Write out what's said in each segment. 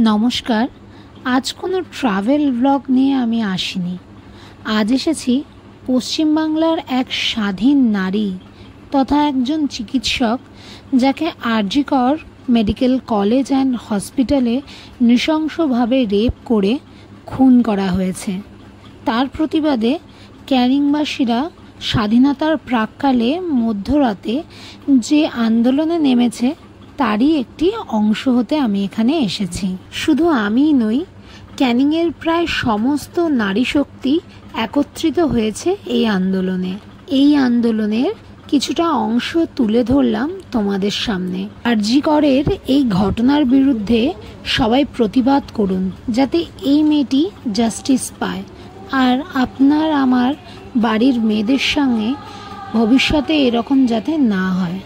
নমস্কার। আজ কোনো ট্রাভেল ব্লগ নিয়ে আমি আসিনি। আজ এসেছি পশ্চিমবাংলার এক স্বাধীন নারী তথা একজন চিকিৎসক, যাকে আরজি কর মেডিকেল কলেজ অ্যান্ড হসপিটালে নৃশংসভাবে রেপ করে খুন করা হয়েছে। তার প্রতিবাদে ক্যানিংবাসীরা স্বাধীনতার প্রাক্কালে মধ্যরাতে যে আন্দোলনে নেমেছে তারই একটি অংশ হতে আমি এখানে এসেছি। শুধু আমিই নই, ক্যানিংয়ের প্রায় সমস্ত নারী শক্তি একত্রিত হয়েছে এই আন্দোলনে। এই আন্দোলনের কিছুটা অংশ তুলে ধরলাম তোমাদের সামনে। আরজি করের এই ঘটনার বিরুদ্ধে সবাই প্রতিবাদ করুন, যাতে এই মেয়েটি জাস্টিস পায় আর আপনার আমার বাড়ির মেয়েদের সঙ্গে ভবিষ্যতে এরকম যাতে না হয়।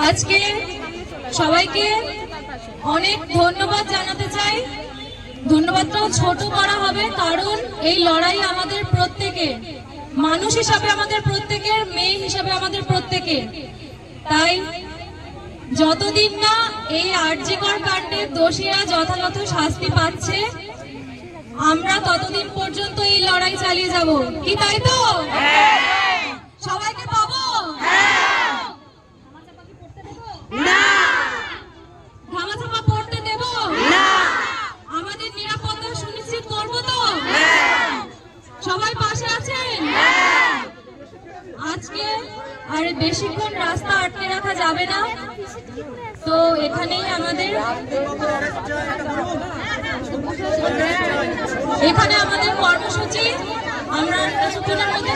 আজকে সবাইকে অনেক ধন্যবাদ জানাতে চাই। ধন্যবাদটাও ছোট করা হবে, কারণ এই লড়াই আমাদের প্রত্যেকের, মানুষ হিসাবে আমাদের প্রত্যেকের, মেয়ে হিসাবে আমাদের প্রত্যেকের। তাই যতদিন না এই আরজিকর কাণ্ডের দোষীরা যথাযথ শাস্তি পাচ্ছে, আমরা ততদিন পর্যন্ত এই লড়াই চালিয়ে যাব। কি তাই তো? সবাইকে পাবো না, ধামাচাপা পড়তে দেব না, আমাদের নিরাপত্তা সুনিশ্চিত করবো তো? সবাই পাশে আছেন? আজকে আর বেশিক্ষণ রাস্তা আটকে রাখা যাবে না, তো এখানেই আমাদের কর্মসূচি আমরা কিছুক্ষণের মধ্যে